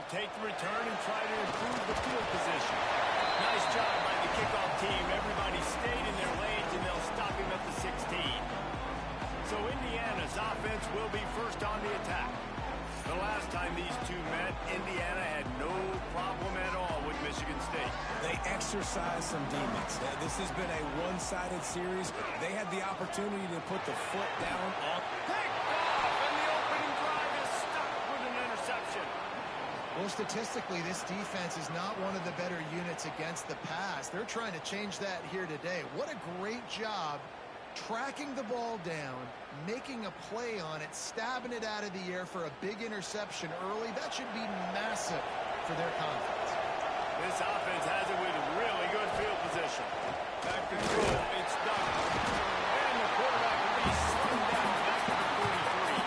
take the return and try to improve the field position. Nice job by the kickoff team. Everybody stayed in their lanes, and they'll stop him at the 16. So Indiana's offense will be first on the attack. The last time these two met, Indiana had no problem at all with Michigan State. They exercised some demons. This has been a one-sided series. They had the opportunity to put the foot down on. Picked off, and the opening drive is stuck with an interception. Well, statistically, this defense is not one of the better units against the pass. They're trying to change that here today. What a great job tracking the ball down, making a play on it, stabbing it out of the air for a big interception early. That should be massive for their confidence. This offense has it with really good field position. Back to throw. It's done. And the quarterback will be slung down back to the 43.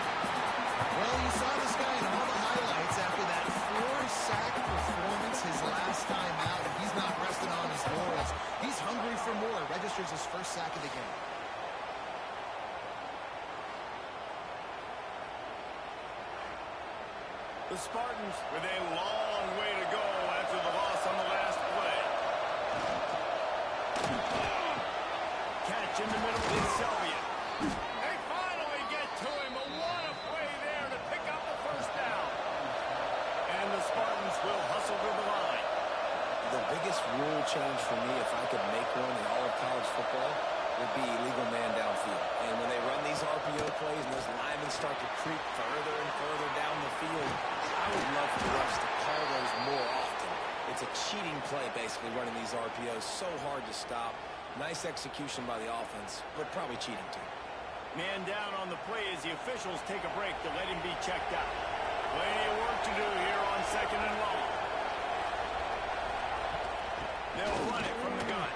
Well, you saw this guy in all the highlights after that 4-sack performance his last time out, and he's not resting on his laurels. He's hungry for more. Registers his first sack of the game. The Spartans with a long way to go after the loss on the last play. Catch in the middle is Selvian. They finally get to him. What a play there to pick up the first down. And the Spartans will hustle to the line. The biggest rule change for me, if I could make one in all of college football, would be illegal man downfield. And when they run these RPO plays and those linemen start to creep further and further down the field, I would love for the refs to call those more often. It's a cheating play, basically, running these RPOs. So hard to stop. Nice execution by the offense, but probably cheating too. Man down on the play as the officials take a break to let him be checked out. Plenty of work to do here on 2nd and long. They'll run it from the gun.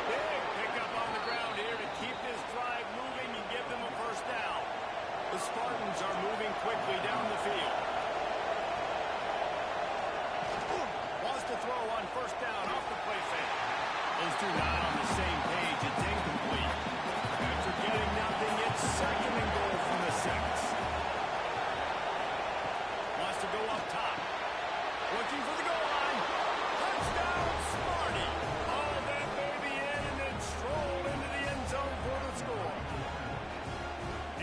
Big pickup on the ground here to keep this drive moving and give them a first down. The Spartans are moving quickly down the field. Wants to throw on first down off the play fake. Those two not on the same page. It's incomplete. After getting nothing, it's 2nd and goal from the 6. Wants to go up top. Looking for the goal line. Touchdown, Sparty. All that baby in and then stroll into the end zone for the score.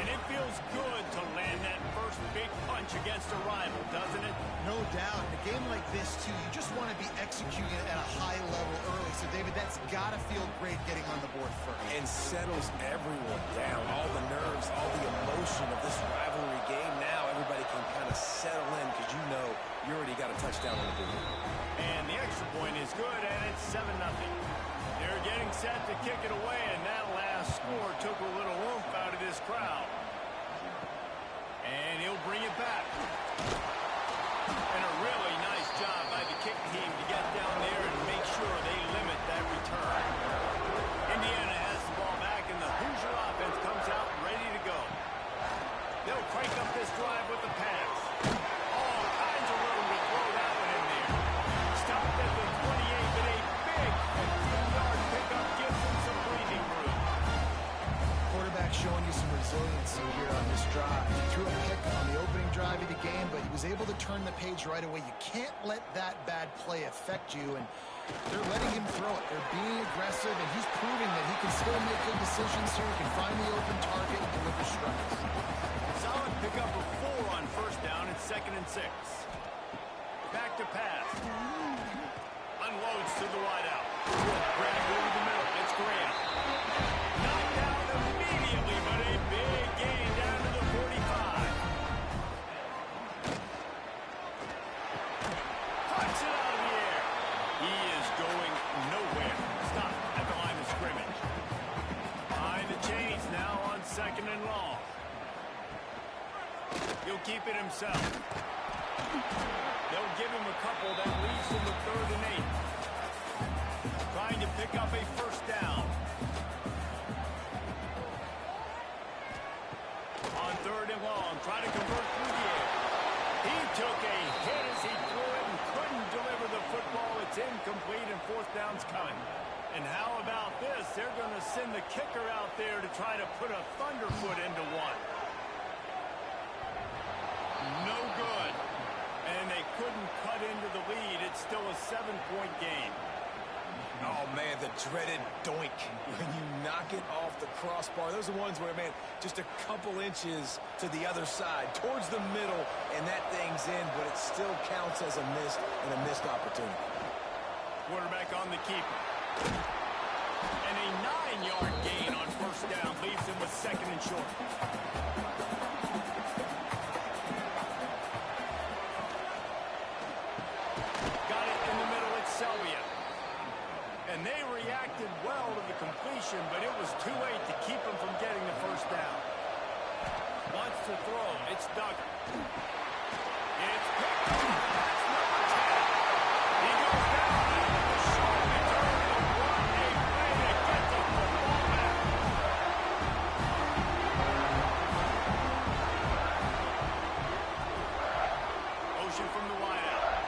And it feels good to land that first big punch against a rival, doesn't it? No doubt. In a game like this, too, you just want to be executing at a high level early. So, David, that's got to feel great getting on the board first. And settles everyone down. All the nerves, all the emotion of this rivalry game. Now everybody can kind of settle in because you know you already got a touchdown on the board. And the extra point is good, and it's 7-0. They're getting set to kick it away, and that last score took a little oomph out of this crowd. And he'll bring it back. And a really nice job by the kick team to get down there and make sure they limit that return. Indiana has the ball back, and the Hoosier offense comes out ready to go. They'll crank up this drive with the pass. All kinds of room to throw that one in there. Stopped at the 28, but a big 15-yard pickup gives them some breathing room. Quarterback showing you some resiliency here on this drive. He threw a pick on the opening drive of the game, but he was able to turn the page right away. You can't let that bad play affect you, and they're letting him throw it. They're being aggressive, and he's proving that he can still make good decisions here. He can find the open target and deliver strikes. Solid pickup of 4 on first down. It's 2nd and 6. Back to pass. Unloads to the wideout. Grab over the middle. It's Graham. Knocked down immediately, but a big gain down to the 45. Puts it out of the air. He is going nowhere. Stop at the line of scrimmage. Behind the chains now on 2nd and long. He'll keep it himself. They'll give him a couple that leads him to 3rd and 8. Trying to pick up a first down. On 3rd and long, trying to convert through the air. He took a hit as he threw it and couldn't deliver the football. It's incomplete and 4th down's coming. And how about this? They're going to send the kicker out there to try to put a thunderfoot into one. No good. couldn't cut into the lead. It's still a 7-point game. Oh, man, the dreaded doink when you knock it off the crossbar. Those are ones where, man, just a couple inches to the other side, towards the middle, and that thing's in, but it still counts as a missed opportunity. Quarterback on the keeper. And a 9-yard gain on first down leaves him with second and short. Got it in the middle, it's Selvia. And they reacted well to the completion, but it was too late to keep him from getting the first down. Wants to throw, it's Duggar. It's picked up, that's number 10. He goes down with a short return, and what a play to get the football back. Motion from the wideout.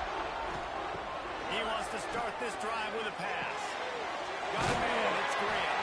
He wants to start this drive with a pass. Got a man, it's Graham.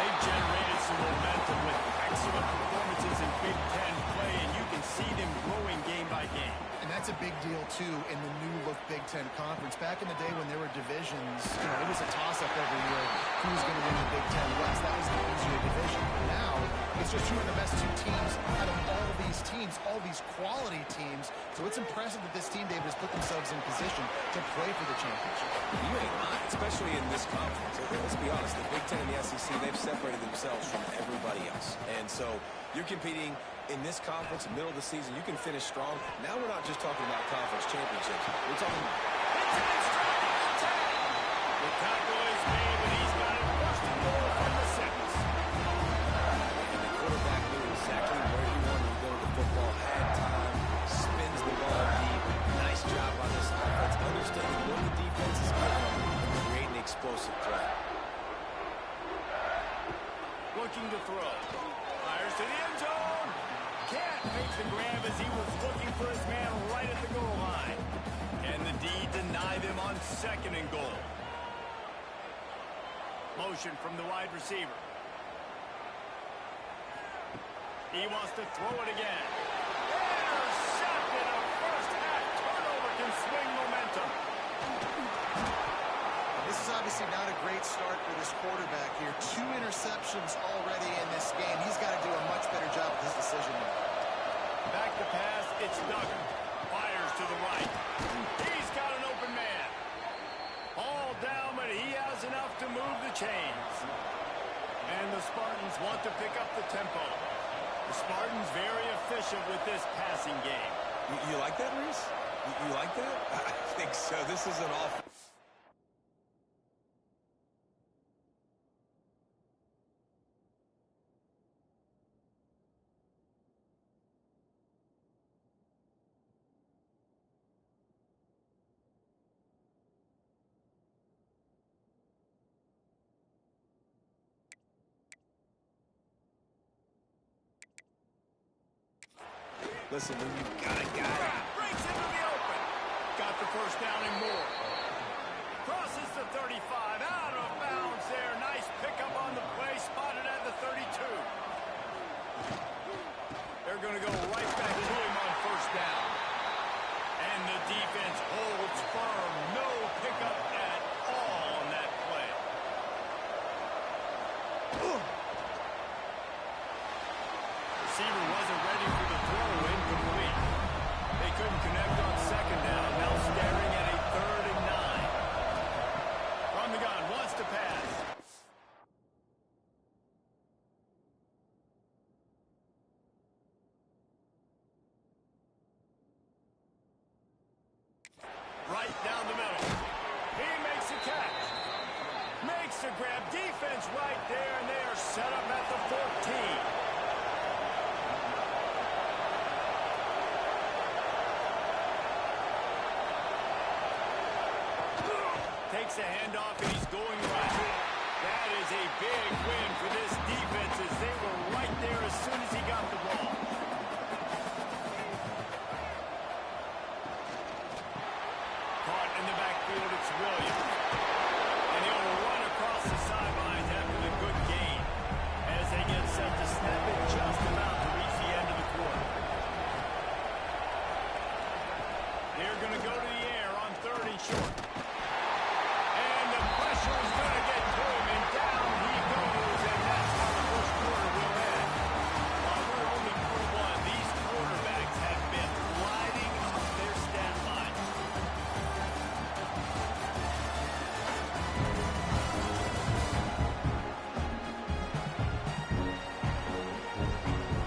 They generated some momentum with excellent performances in Big Ten play, and you can see them growing game by game. And that's a big deal, too, in the new-look Big Ten Conference. Back in the day when there were divisions, it was a toss-up every year. Who's going to win the Big Ten West? That was the easier division. Now, it's just who are the best two teams out of all these teams, all these quality teams. So it's impressive that this team, David, has put themselves in position to play for the championship. You ain't lying, especially in this conference. Let's be honest, the Big Ten and the SEC, they've separated themselves from everybody else. And so you're competing in this conference, middle of the season. You can finish strong. Now we're not just talking about conference championships. We're talking about... The tackle is made, but he's got it first and goal from the 6. And the quarterback knew exactly where he wanted to go with the football, had time, spins the ball deep. Nice job on this offense, understanding what the defense is giving them and creating explosive threat. Looking to throw. Fires to the end zone. Can't make the grab as he was looking for his man right at the goal line. And the D deny them on second and goal. Motion from the wide receiver. He wants to throw it again. Intercepted. A first-half turnover can swing momentum. This is obviously not a great start for this quarterback here. 2 interceptions already in this game. He's got to do a much better job with his decision making. Back to pass, it's Duggar. Fires to the right. He's got an open man. All down, but he has enough to move the chains. And the Spartans want to pick up the tempo. The Spartans very efficient with this passing game. You like that, Reese? You like that? I think so. This is an awful... Listen, when you've got a guy... Breaks into the open. Got the first down and more. Crosses the 35. Out of bounds there. Nice pickup on the play. Spotted at the 32. They're going to go right back to him on first down. And the defense holds firm. No pickup at all on that play. Receiver wasn't ready for the throw. Incomplete. They couldn't connect on second down. Now staring at a 3rd and 9. From the gun, wants to pass. Right down the middle. He makes a catch. Makes a grab. Defense right there, and they are set up at the 14. Takes a handoff, and he's going right. That is a big win for this defense as they were right there as soon as he got the ball. Caught in the backfield, it's Williams. And he'll run across the sidelines after the good gain as they get set to snap it just about to reach the end of the quarter. They're going going to go to the air on 3rd and short. And the pressure is going to get to him, and down he goes, and that's how the first quarter will end. While we're only through one, these quarterbacks have been lighting up their stat line.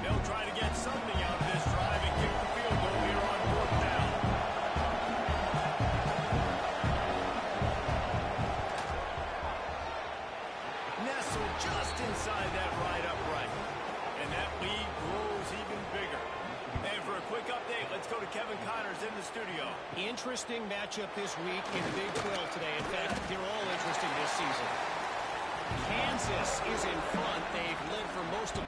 They'll try to get something out of this drive and kick the field goal here on 4th down. Nestled just inside that right upright. And that lead grows even bigger. And for a quick update, let's go to Kevin Connors in the studio. Interesting matchup this week in the Big 12 today. In fact, they're all interesting this season. Kansas is in front. They've led for most of...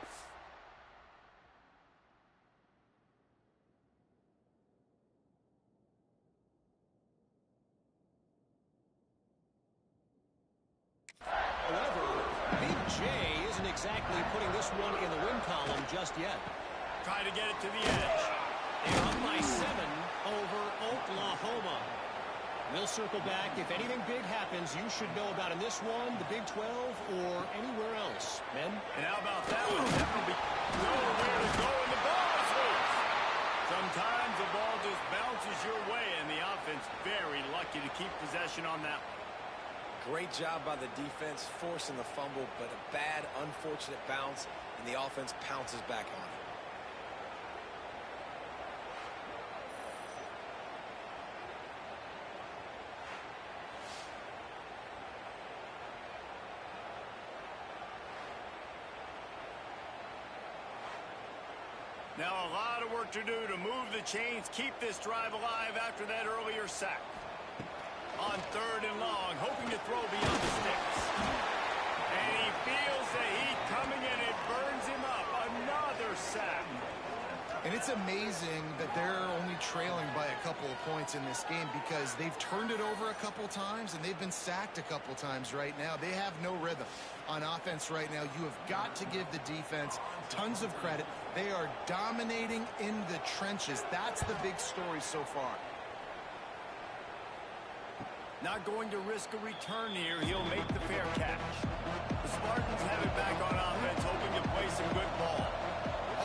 However, Big J isn't exactly putting this one in the win column just yet. Try to get it to the edge. They're up by 7 over Oklahoma. We'll circle back. If anything big happens, you should know about in this one, the Big 12, or anywhere else. Men? And how about that one? That will be nowhere to go, and the ball is loose. Sometimes the ball just bounces your way, and the offense very lucky to keep possession on that one. Great job by the defense, forcing the fumble, but a bad, unfortunate bounce, and the offense pounces back on it. Now a lot of work to do to move the chains, keep this drive alive after that earlier sack. On 3rd and long, hoping to throw beyond the sticks. And he feels the heat coming in. It burns him up. Another sack. And it's amazing that they're only trailing by a couple of points in this game because they've turned it over a couple times and they've been sacked a couple times right now. They have no rhythm on offense right now. You have got to give the defense tons of credit. They are dominating in the trenches. That's the big story so far. Not going to risk a return here. He'll make the fair catch. The Spartans have it back on offense, hoping to play some good ball.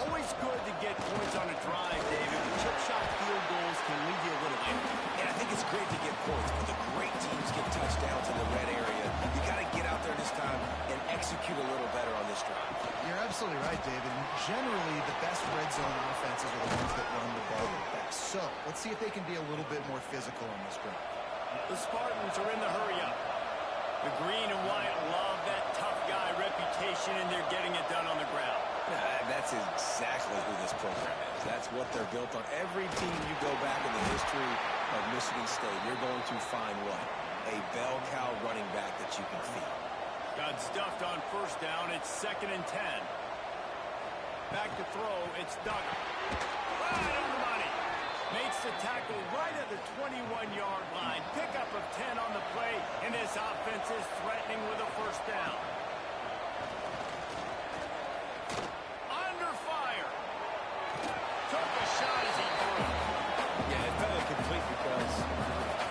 Always good to get points on a drive, David. Chip shot field goals can leave you a little empty. And I think it's great to get points, but the great teams get touchdowns in the red area. You got to get out there this time and execute a little better on this drive. You're absolutely right, David. Generally, the best red zone offenses are the ones that run the ball the best. So, let's see if they can be a little bit more physical on this drive. The Spartans are in the hurry-up. The green and white love that tough guy reputation, and they're getting it done on the ground. That's exactly who this program is. That's what they're built on. Every team you go back in the history of Michigan State, you're going to find what? A bell cow running back that you can feed. Got stuffed on 1st down. It's 2nd and 10. Back to throw. It's Duggar. Right on the money. Makes the tackle right at the 21-yard line. Pickup of 10 on the play, and this offense is threatening with a 1st down. Under fire. Took a shot as he threw. Yeah, it fell incomplete because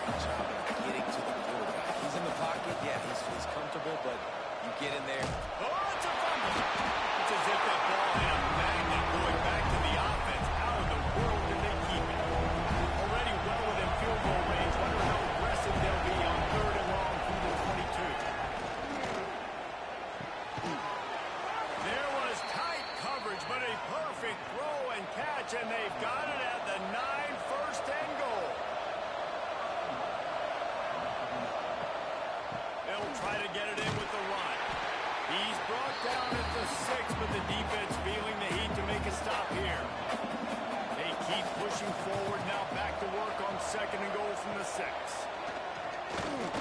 good job of getting to the quarterback. He's in the pocket. Yeah, he's comfortable, but you get in there. Oh, it's a fumble. It's as if that ball had a magnet going back to the offense. How in the world did they keep it? Already well within field goal range. Wonder how aggressive they'll be on 3rd and long through the 22. There was tight coverage, but a perfect throw and catch, and they've got it at the 9, 1st and goal. They'll try to get it in with the run. He's brought down at the 6, but the defense feeling the heat to make a stop here. They keep pushing forward, now back to work on 2nd and goal from the 6.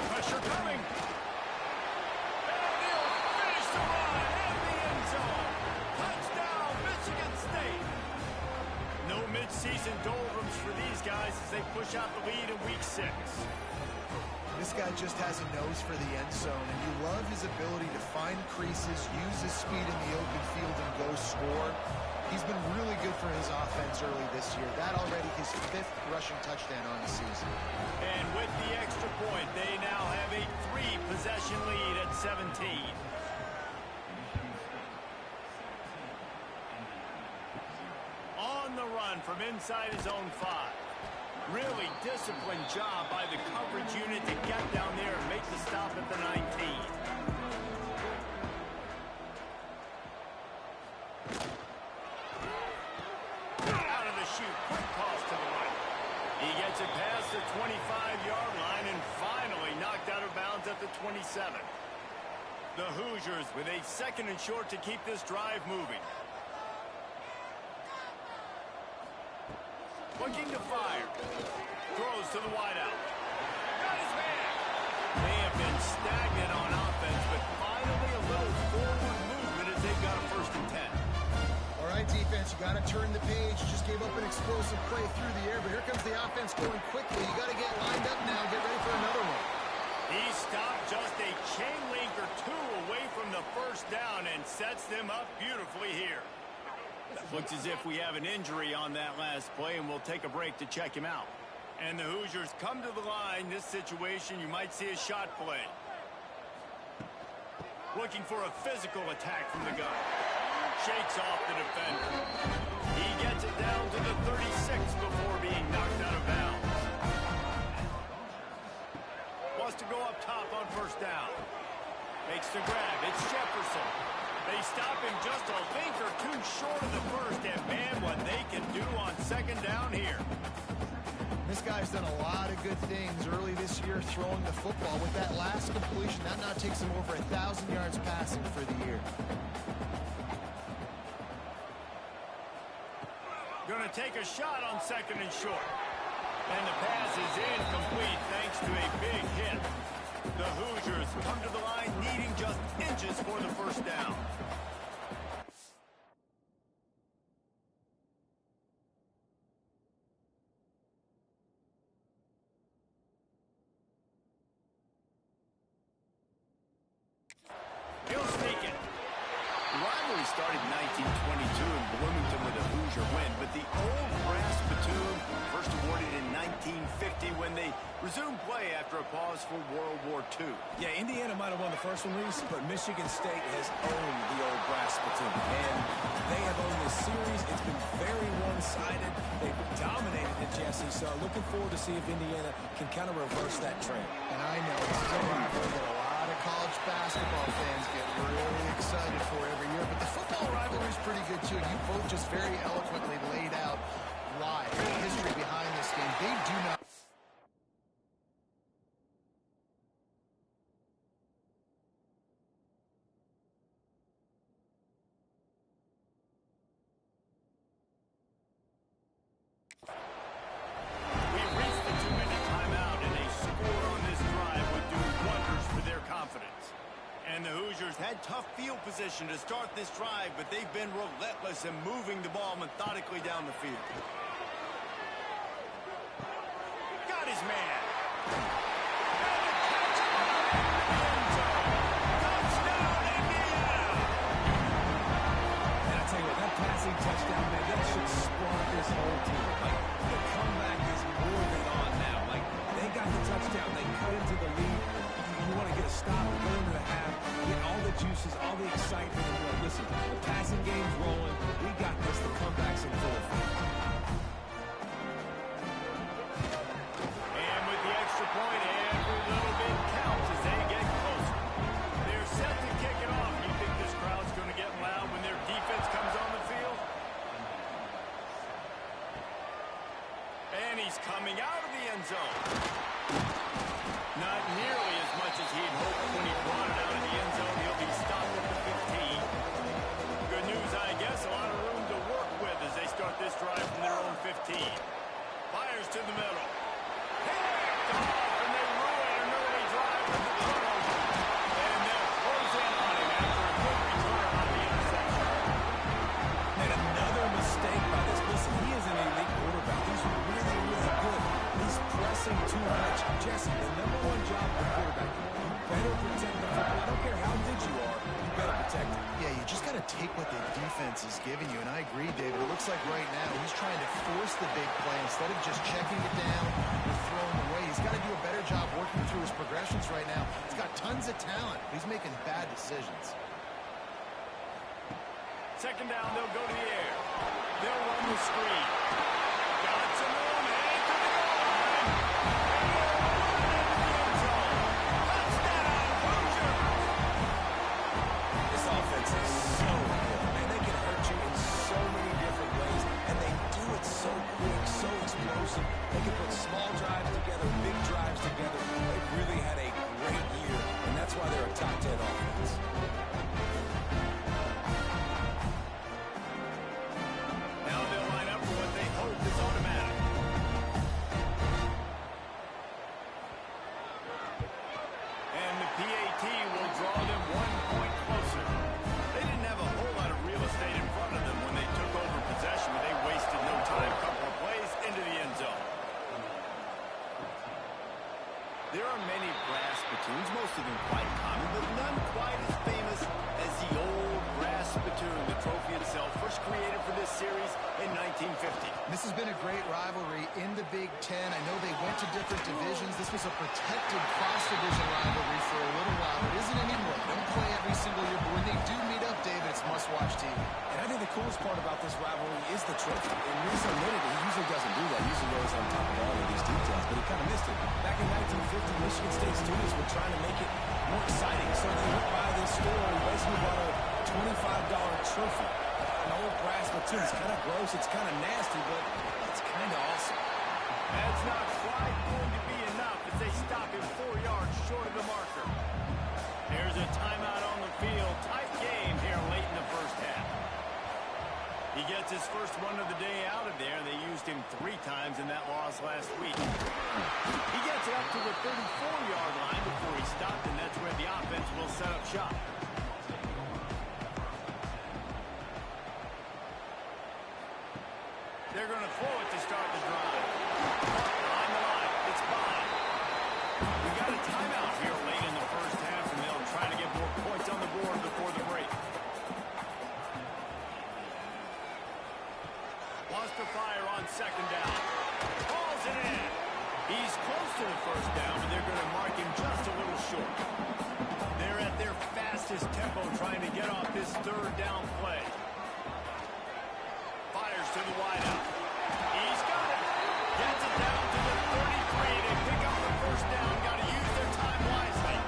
Pressure coming. And he'll finish the run in the end zone. Touchdown, Michigan State. No midseason doldrums for these guys as they push out the lead in week 6. This guy just has a nose for the end zone, and you love his ability to find creases, use his speed in the open field, and go score. He's been really good for his offense early this year. That already his 5th rushing touchdown on the season. And with the extra point, they now have a 3-possession lead at 17. On the run from inside his own 5. Really disciplined job by the coverage unit to get down there and make the stop at the 19. Out of the chute, quick toss to the right. He gets it past the 25-yard line and finally knocked out of bounds at the 27. The Hoosiers with a 2nd and short to keep this drive moving. Looking to fire. Throws to the wideout. Got his man. They have been stagnant on offense, but finally a little forward movement as they've got a 1st and 10. All right, defense, you got to turn the page. You just gave up an explosive play through the air, but here comes the offense going quickly. You got to get lined up now. Get ready for another one. He stopped just a chain link or 2 away from the 1st down and sets them up beautifully here. Looks as if we have an injury on that last play, and we'll take a break to check him out. And the Hoosiers come to the line. This situation, you might see a shot play. Looking for a physical attack from the gun. Shakes off the defender. He gets it down to the 36 before being knocked out of bounds. Wants to go up top on 1st down. Makes the grab. It's Jefferson. They stop him just a link or 2 short of the 1st, and man, what they can do on 2nd down here. This guy's done a lot of good things early this year throwing the football. With that last completion, that now takes him over 1,000 yards passing for the year. Going to take a shot on 2nd and short. And the pass is incomplete thanks to a big hit. The Hoosiers come to the line needing just inches for the 1st down. He'll sneak it. The rivalry started in 1922 in Bloomington with a Hoosier win, but the old brass platoon first awarded in 1950 when they resumed play after a pause for World War II. Yeah, Indiana might have won the first one, Reese, but Michigan State has owned the old brass platoon. And they have owned this series. It's been very one-sided. They've dominated it, Jesse, so looking forward to see if Indiana can kind of reverse that trend. And I know this is a rivalry that a lot of college basketball fans get really excited for every year, but the football rivalry is pretty good too. You both just very eloquently laid out why, the history behind this game. They do not. We've reached the 2-minute timeout, and a score on this drive would do wonders for their confidence. And the Hoosiers had tough field position to start this drive, but they've been relentless in moving the ball methodically down the field. Got his man. And the catch. End zone. Touchdown, Indiana. And I tell you what, that passing touchdown, man, that should spark this whole team. Like, the comeback is more than on now. Like, they got the touchdown. They cut into the lead. You want to get a stop, go into the half, get all the juices, all the excitement. And like, listen, the passing game's rolling. We got this. The comeback's in full effect. And with the extra point, every little bit counts as they get closer. They're set to kick it off. You think this crowd's going to get loud when their defense comes on the field? And he's coming out of the end zone. Not nearly as much as he'd hoped when he brought it out of the end zone. He'll be stopped at the 15. Good news, I guess. A lot of room to work with as they start this drive from their own 15. Fires to the middle. Picked off, and they ruin an early drive with the turnover. And they'll close in on him after a good return on the interception. And another mistake by this. Listen, he is an elite quarterback. He's really, really good. He's pressing too much. Jesse, the number one job of a quarterback, you better protect the football. I don't care how good you are, you better protect it. Yeah, you just got to take what the defense offense is giving you. And I agree, David. It looks like right now he's trying to force the big play instead of just checking it down or throwing away. He's got to do a better job working through his progressions right now. He's got tons of talent, but he's making bad decisions. Second down, they'll go to the air. They'll run the screen. Got some room, and to the goal line. This offense is so good. Man, they can hurt you in so many different ways, and they do it so quick, so explosive. They can put small drives together, big drives together. They've really had a great year, and that's why they're a top 10 offense. Now they'll line up for what they hope is automatic. And the PAT will draw them 1 point closer. They didn't have a whole lot of real estate in front of them when they took over possession, but they wasted no time. Couple of plays into the end zone. There are many brass spittoons, most of them quite common, but none quite as famous as the old brass spittoon. The trophy itself, first created for this series in 1950. This has been a great rivalry in the Big Ten. I know they went to different divisions. This was a protected cross-division rivalry for a little while. It isn't anymore. They don't play every single year, but when they do meet up, David, it's must-watch TV. And I think the coolest part about this rivalry is the trophy. And Reese admitted it. He usually doesn't do that. He usually goes on top of all of these details, but he kind of missed it. Back in 1950, Michigan State students were trying to make it more exciting, so they went by this store and basically bought a $25 trophy. An old brass spittoon. It's kind of gross. It's kind of nasty, but it's kind of awesome. That's not quite going to be enough as they stop him 4 yards short of the marker. There's a timeout on the field. Tight game here late in the first half. He gets his first run of the day out of there. They used him 3 times in that loss last week. He gets it up to the 34-yard line before he stopped, and that's where the offense will set up shop. They're going to throw it to start the drive. On the line, it's by. We got a timeout here late in the first half, and they'll try to get more points on the board before the break. Wants to fire on second down. Calls it in. He's close to the first down, and they're going to mark him just a little short. They're at their fastest tempo trying to get off this third down play. Fires to the wideout. He's got it. Gets it down to the 33. They pick up the first down. Got to use their time wisely.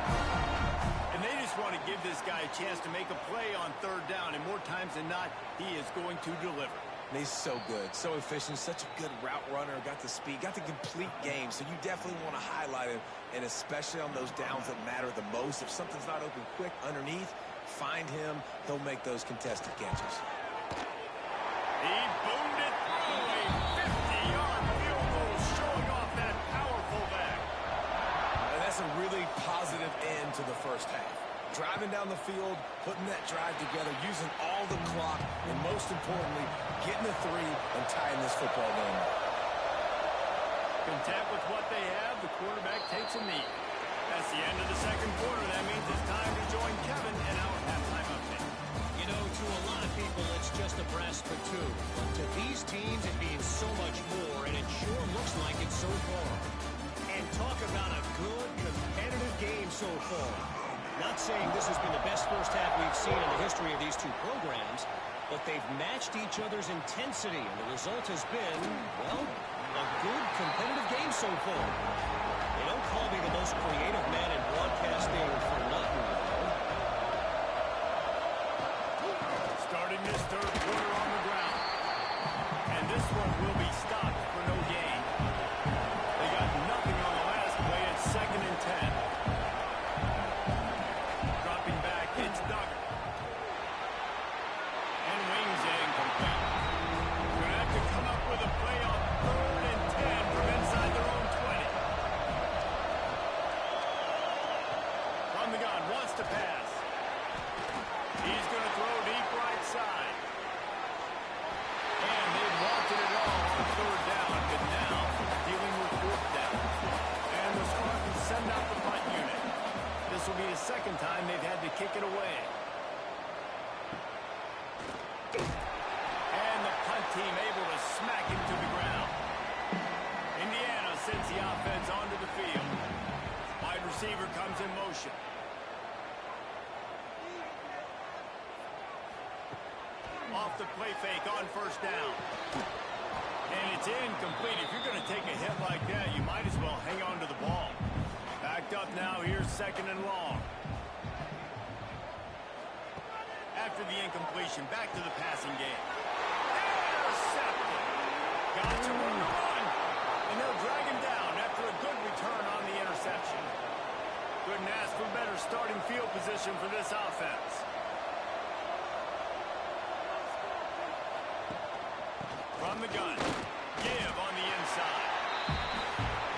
And they just want to give this guy a chance to make a play on third down. And more times than not, he is going to deliver. And he's so good, so efficient, such a good route runner, got the speed, got the complete game. So you definitely want to highlight him, and especially on those downs that matter the most. If something's not open quick underneath, find him. He'll make those contested catches. He boomed it through a 50-yard field goal, showing off that powerful back. And that's a really positive end to the first half. Driving down the field, putting that drive together, using all the clock, and most importantly, getting the 3 and tying this football game up. Content with what they have, the quarterback takes a knee. That's the end of the second quarter. That means it's time to join Kevin in our halftime update. You know, to a lot of people, it's just a brass spittoon. But to these teams, it means so much more, and it sure looks like it so far. And talk about a good, competitive game so far. Not saying this has been the best first half we've seen in the history of these two programs, but they've matched each other's intensity, and the result has been, well, a good, competitive game so far. They don't call me the most creative man in broadcasting for nothing, though. Starting this third quarter on the ground. And this one will be stopped for no gain. They got nothing on the last play. It's 2nd and 10. Dropping back, it's Duggar. And wings it incomplete. Going to have to come up with a play on 3rd and 10 from inside their own 20. From the gun, wants to pass. He's going to throw deep right side. And they wanted it all on 3rd down, but now dealing with 4th down. And the Spartans send out the punt unit. This will be the 2nd time they've had to kick it away. And the punt team able to smack him to the ground. Indiana sends the offense onto the field. Wide receiver comes in motion. Off the play fake on first down. And it's incomplete. If you're going to take a hit like that, you might as well hang on to the ball. Backed up now. Here's 2nd and long. After the incompletion, back to the passing game. Intercepted. Got to run. And they'll drag him down after a good return on the interception. Couldn't ask for better starting field position for this offense. From the gun. Give on the inside.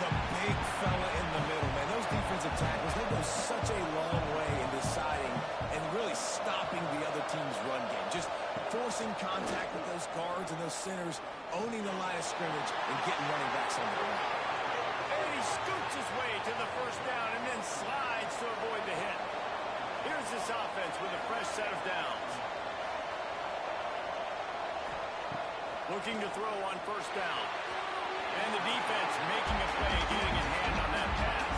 The big fella in the middle, man. Those defensive tackles, they go such a long way in deciding and really stopping the other team's run game. Just forcing contact with those guards and those centers, owning the line of scrimmage, and getting running backs on the ground. And he scoots his way to the first down and then slides to avoid the hit. Here's this offense with a fresh set of downs. Looking to throw on first down. And the defense making a play, getting a hand on that pass.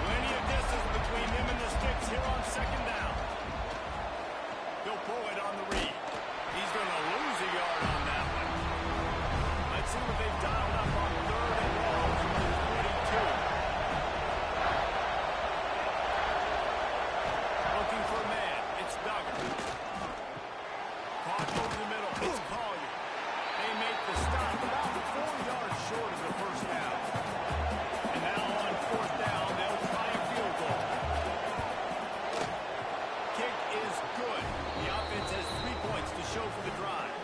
Plenty of distance between them and the sticks here on 2nd down. He'll pull it on the read. He's going to lose a yard on that one. Let's see what they've dialed up on 3rd and long from the 42. Looking for a man. It's Duggar. Caught over the middle. It's Collier. They make the stop about 4 yards short of the first down. And now on 4th down, they'll try a field goal. Kick is good. The offense has 3 points to show for the drive.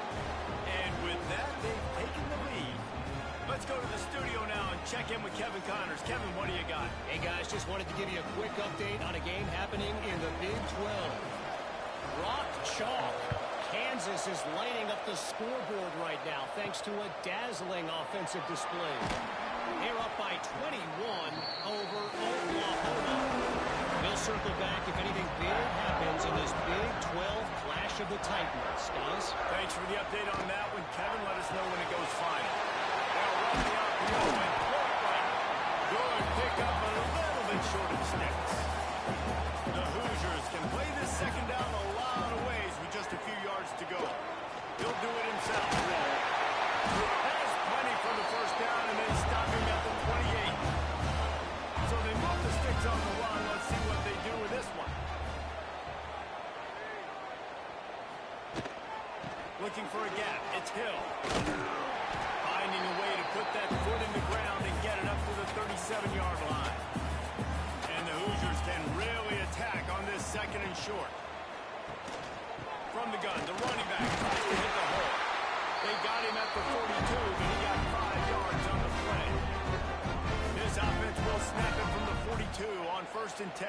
And with that, they've taken the lead. Let's go to the studio now and check in with Kevin Connors. Kevin, what do you got? Hey, guys, just wanted to give you a quick update on a game happening in the Big 12. Rock chalk. Kansas is lighting up the scoreboard right now thanks to a dazzling offensive display. They're up by 21 over Oklahoma. They'll circle back if anything big happens in this Big 12 clash of the Titans. Guys? Thanks for the update on that one. Kevin, let us know when it goes final. They'll run the RPO and point right. Good pickup, but a little bit short of the sticks. The Hoosiers can play this 2nd down a lot of ways with just a few yards to go. He'll do it himself. Has plenty for the first down, and they stop him at the 28. So they move the sticks on the run. Let's see what they do with this one. Looking for a gap. It's Hill. Finding a way to put that foot in the ground and get it up to the 37-yard line. And the Hoosiers can really attack on this 2nd and short. From the gun, the running back tries to hit the hole. They got him at the 42, but he got 5 yards on the play. This offense will snap it from the 42 on 1st and 10.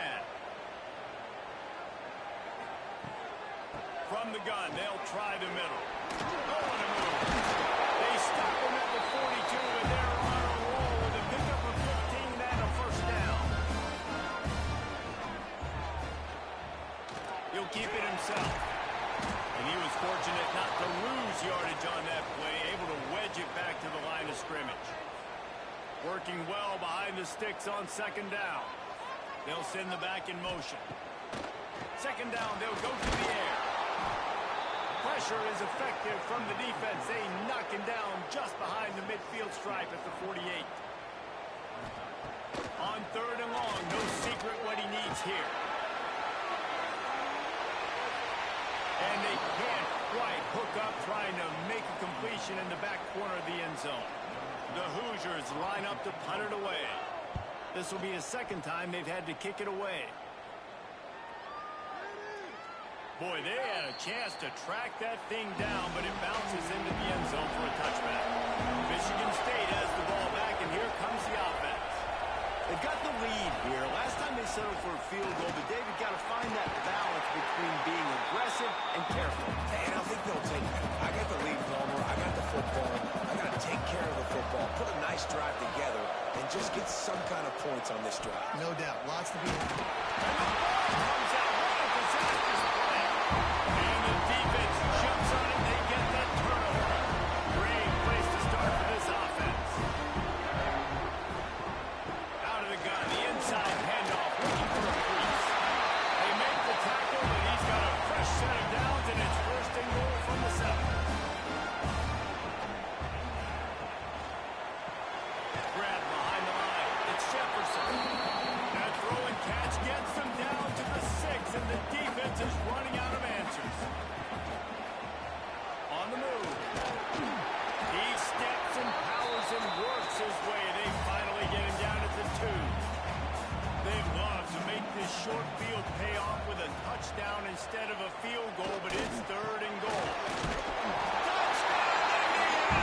From the gun, they'll try the middle. Oh, and a move. They stop him at the 42, and they're on a roll with a pickup of 15 and a first down. He'll keep it himself. And he was fortunate not to lose yardage on that play, able to wedge it back to the line of scrimmage. Working well behind the sticks on 2nd down. They'll send the back in motion. 2nd down, they'll go to the air. Pressure is effective from the defense. They knock him down just behind the midfield stripe at the 48. On 3rd and long, no secret what he needs here. And they can't quite hook up trying to make a completion in the back corner of the end zone. The Hoosiers line up to punt it away. This will be the 2nd time they've had to kick it away. Boy, they had a chance to track that thing down, but it bounces into the end zone for a touchback. Michigan State has the ball back, and here comes the offense. They've got the lead here. Last time they settled for a field goal, but David got to find that balance between being aggressive and careful. And I think they'll take that. I got the lead, Palmer. I got the football. I got to take care of the football, put a nice drive together, and just get some kind of points on this drive. No doubt. Lots to be And the ball comes out. What a disastrous play. And the defense jumps on it short field payoff with a touchdown instead of a field goal, but it's 3rd and goal. Touchdown, Indiana!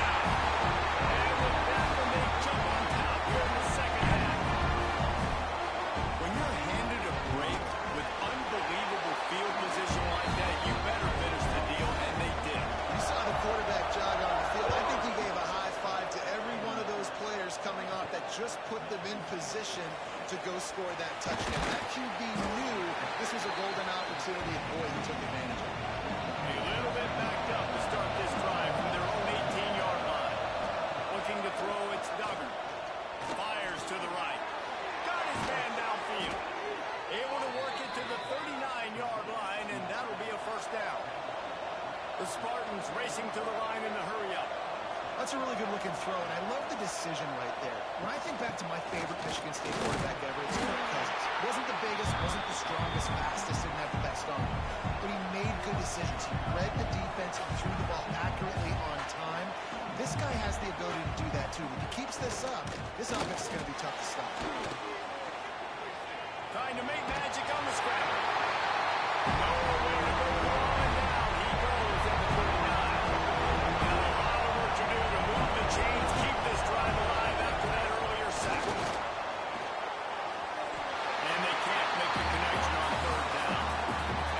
And with that one, they jump on top here in the second half. When you're handed a break with unbelievable field position like that, you better finish the deal, and they did. You saw the quarterback jog on the field. I think he gave a high five to every one of those players coming off that just put them in position to go score that touchdown. That QB knew this was a golden opportunity, and boy, he took advantage of it. A little bit backed up to start this drive from their own 18-yard line. Looking to throw, it's Duggar. Fires to the right. Got his man downfield. Able to work it to the 39-yard line, and that'll be a first down. The Spartans racing to the line in the hurry-up. That's a really good-looking throw, and I love the decision right there. When I think back to my favorite Michigan State quarterback ever, it's Kirk Cousins. Wasn't the biggest, wasn't the strongest, fastest, didn't have the best arm, but he made good decisions. He read the defense and threw the ball accurately on time. This guy has the ability to do that, too. If he keeps this up, this offense is going to be tough to stop. Trying to make magic on the scramble. Nowhere to go on down. He goes at the 49. And a lot of work to do to move the chains, keep this drive alive after that earlier sack. And they can't make the connection on 3rd down.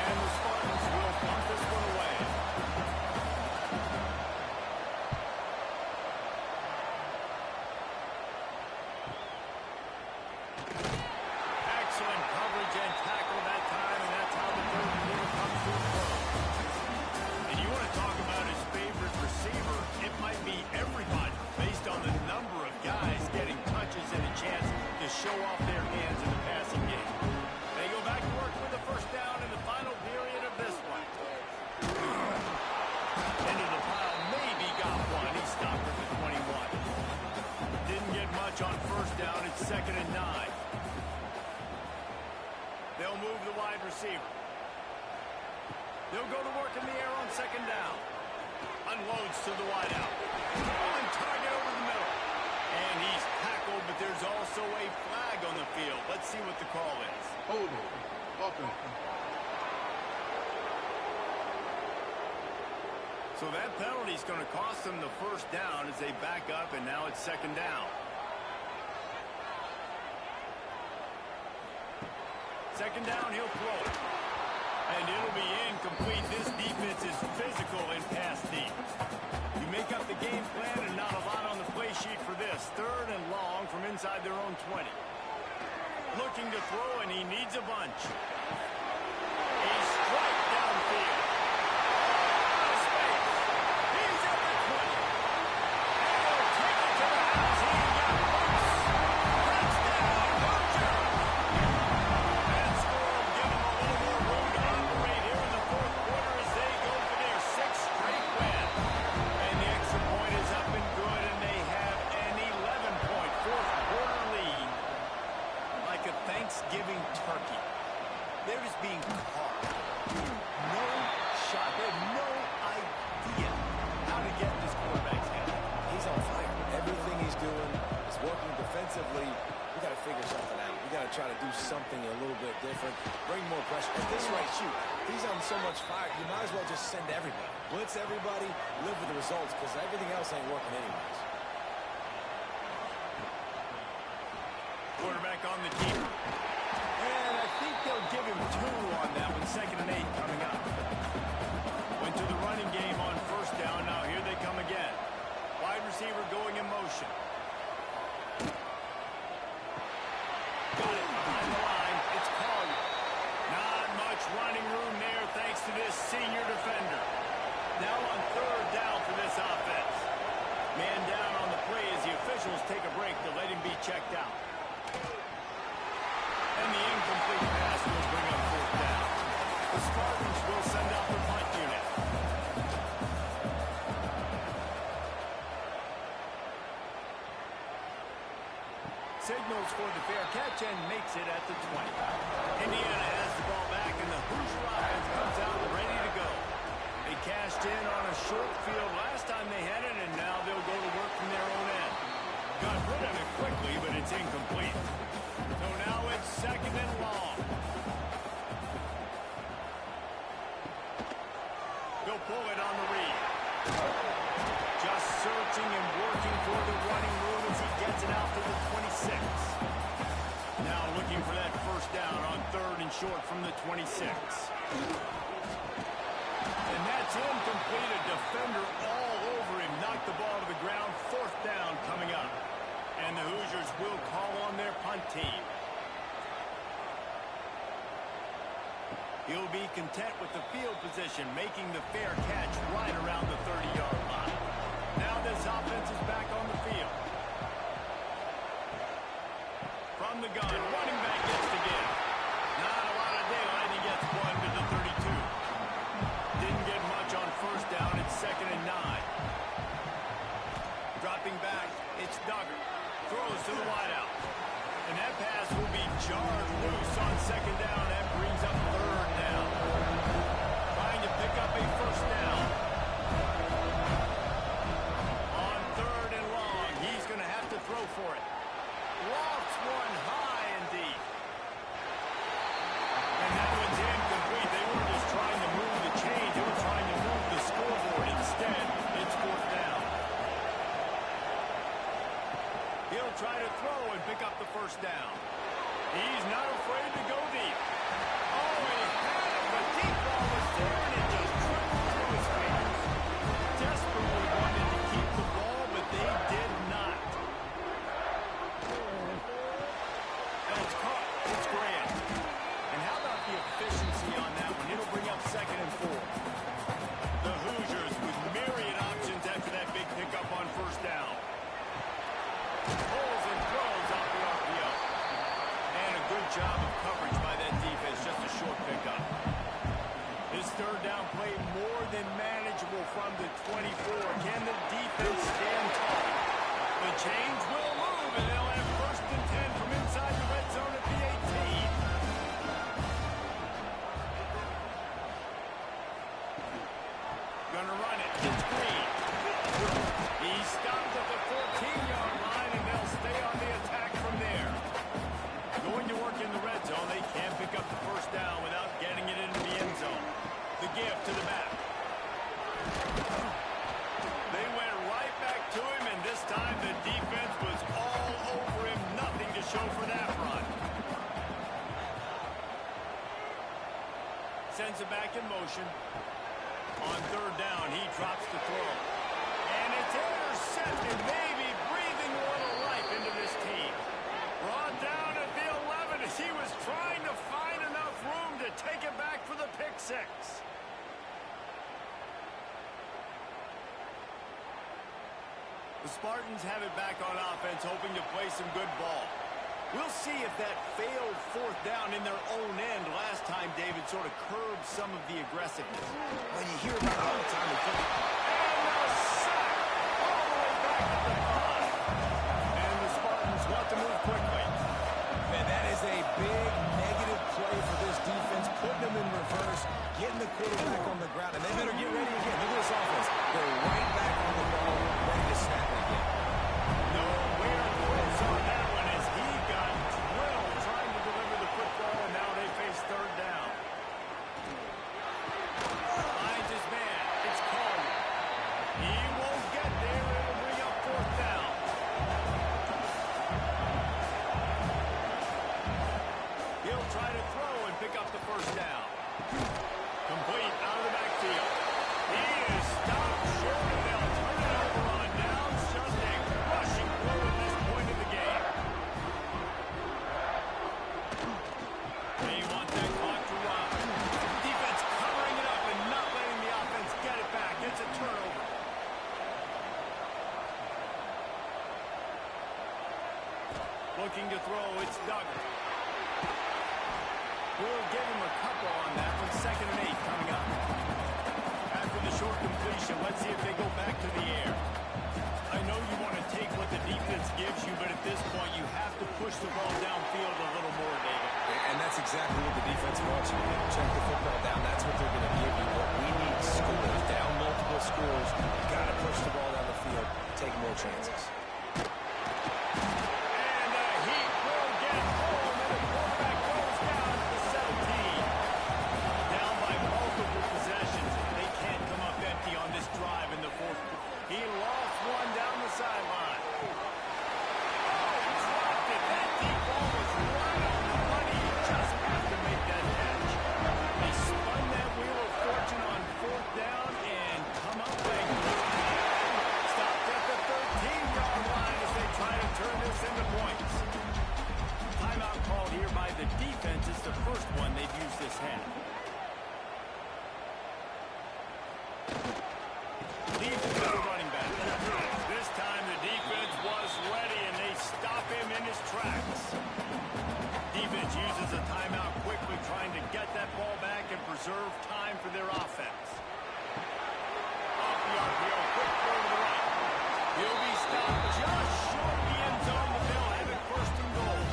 And the Spartans will punt this one away. Excellent coverage and tackle that time, and that's how the 3rd quarter comes to a close. And you want to talk about his favorite receiver, it might be everybody based on the number of guys getting touches and a chance to show off their hands in the passing game. They go back to work with the first down in the final period of this one. Into the pile, maybe got one. He stopped at the 21. Didn't get much on first down. It's 2nd and 9. They'll move the wide receiver. They'll go to work in the air on 2nd down. Unloads to the wideout. On target over the middle. And he's tackled, but there's also a flag on the field. Let's see what the call is. Hold it. Welcome. So that penalty is going to cost them the first down as they back up, and now it's 2nd down. 2nd down, he'll throw it. And it'll be incomplete. This defense is physical in pass deep. You make up the game plan and not a lot on the play sheet for this. 3rd and long from inside their own 20. Looking to throw, and he needs a bunch. A strike downfield. Space. He's at the 20. And he'll take it to the house. He got loose. Touchdown, Hoosier. That score will give him a little more room to operate here in the 4th quarter as they go for their 6th straight win. And the extra point is up and good, and they have an 11-point 4th quarter lead. Like a Thanksgiving turkey. They're just being carved. No shot. They have no idea how to get this quarterback's head. He's on fire. Everything he's doing is working defensively. We got to figure something out. We got to try to do something a little bit different. Bring more pressure. At this rate, shoot, he's on so much fire, you might as well just send everybody. Blitz everybody, live with the results, because everything else ain't working anyways. Quarterback on the keeper. And I think they'll give him 2 on that one. 2nd and 8 coming up. Went to the running game on first down. Now here they come again. Wide receiver going in motion. Got it behind the line. It's Collier. Not much running room there thanks to this senior defender. Now on 3rd down for this offense. Man down on the play as the officials take a break to let him be checked out. And the incomplete pass will bring up 4th down. The Spartans will send out the punt unit. Signals for the fair catch and makes it at the 20. Indiana has the ball back, and the Hoosier offense comes out ready to go. They cashed in on a short field last time they had it, and now they'll go to work from their own end. Got rid of it quickly, but it's incomplete. So now it's 2nd and long. short from the 26. And that's incomplete. A defender all over him. Knocked the ball to the ground. 4th down coming up. And the Hoosiers will call on their punt team. He'll be content with the field position, making the fair catch right around the 30-yard line. Now this offense is back on the field. From the gun, running back gets the give. Not a lot of daylight. He gets 1 to the 32. Didn't get much on 1st down. It's 2nd and 9. Dropping back, it's Duggar. Throws to the wideout. And that pass will be jarred loose on 2nd down. That brings up 3rd down. Trying to pick up a 1st down. On 3rd and long, he's going to have to throw for it. Lofts one high and deep. And that one's incomplete. They weren't just trying to move the chains. They were trying to move the scoreboard. Instead, it's 4th down. He'll try to throw and pick up the 1st down. He's not afraid to go deep. Oh, he had it. The deep ball was there, and it just trickled through his fingers. Desperately wanted to keep the ball, but they did not. That's caught. It's grand. And how about the efficiency on that one? It'll bring up 2nd and 4. The Hoosiers with myriad options after that big pickup on 1st down. Pulls and throws off the RPO. And a good job of coverage by that defense. Just a short pickup. This 3rd down play more than manageable from the 24. Can the defense stand tall? The chains will move, and they'll have 1st and 10 from inside the red zone at the 18. Gonna run it. It's Green. He stopped at the 14-yard line, and they'll stay on the attack from there. Going to work in the red zone. They can't pick up the 1st down without getting it into the end zone. The give to the back. They went right back to him, and this time the defense was all over him. Nothing to show for that run. Sends it back in motion. On 3rd down, he drops the throw. And it's intercepted, maybe breathing a little life into this team. Brought down at the 11 as he was trying to find enough room to take it back for the pick 6. The Spartans have it back on offense, hoping to play some good ball. We'll see if that failed 4th down in their own end last time, David, sort of curbed some of the aggressiveness. When you hear about it all the time, And a sack all the way back to the 5. And the Spartans want to move quickly. man, that is a big negative play for this defense, putting them in reverse, getting the quarterback on the ground, and they better get ready again. Look at this offense. They're right back on the ball, ready to snap it again. Nowhere close on that one as he got drilled trying to deliver the football, and now they face 3rd down. Finds his man. It's Coleman. He won't get there. It'll bring up 4th down. He'll try to throw and pick up the 1st down. Complete out of the backfield. He is stopped short, and they'll turn it over on downs. Just a rushing blow at this point in the game. They want that clock to run. Defense covering it up and not letting the offense get it back. It's a turnover. Looking to throw, it's Duggar. We'll give him a couple on that one. 2nd and 8 coming up. After the short completion, let's see if they go back to the air. I know you want to take what the defense gives you, but at this point, you have to push the ball downfield a little more, David. And that's exactly what the defense wants you to do. Check the football down. That's what they're going to give you. But we need scores, down multiple scores. You've got to push the ball down the field, take more chances. And he will get home, and the quarterback goes down to the 17. Down by multiple possessions. They can't come up empty on this drive in the 4th. He lost one down the sideline. Oh, dropped it. That deep ball was right on the money. You just have to make that calls a timeout quickly, trying to get that ball back and preserve time for their offense. Off the RPO, quick throw to the right. He'll be stopped just short of the end zone, but they'll have it first and goal.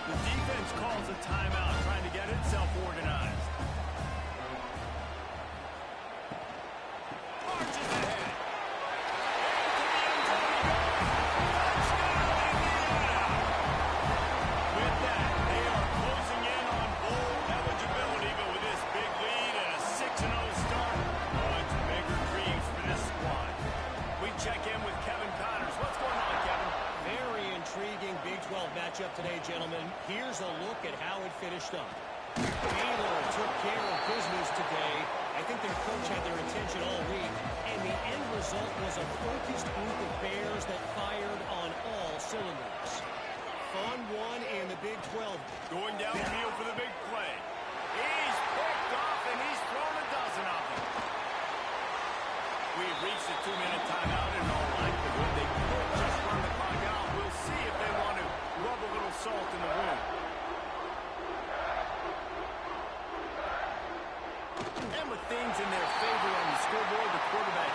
The defense calls a timeout, trying to get itself organized. Marches ahead. Into the end zone he goes. Touchdown, Indiana! With that, they are closing in on bowl eligibility, but with this big lead and a 6-0 start, much bigger dreams for this squad. We check in with Kevin Connors. What's going on, Kevin? Very intriguing Big 12 matchup today, gentlemen. Here's a look at how it finished up. Baylor took care of business today. I think their coach had their attention all week, and the end result was a focused group of Bears that fired on all cylinders. Fun one in the Big 12. Going downfield for the big play. He's picked off, and he's thrown a dozen of them. We've reached the 2-minute timeout, and in all likelihood, they could just run the clock out. We'll see if they want to rub a little salt in the wound. And with things in their favor on the scoreboard, the quarterback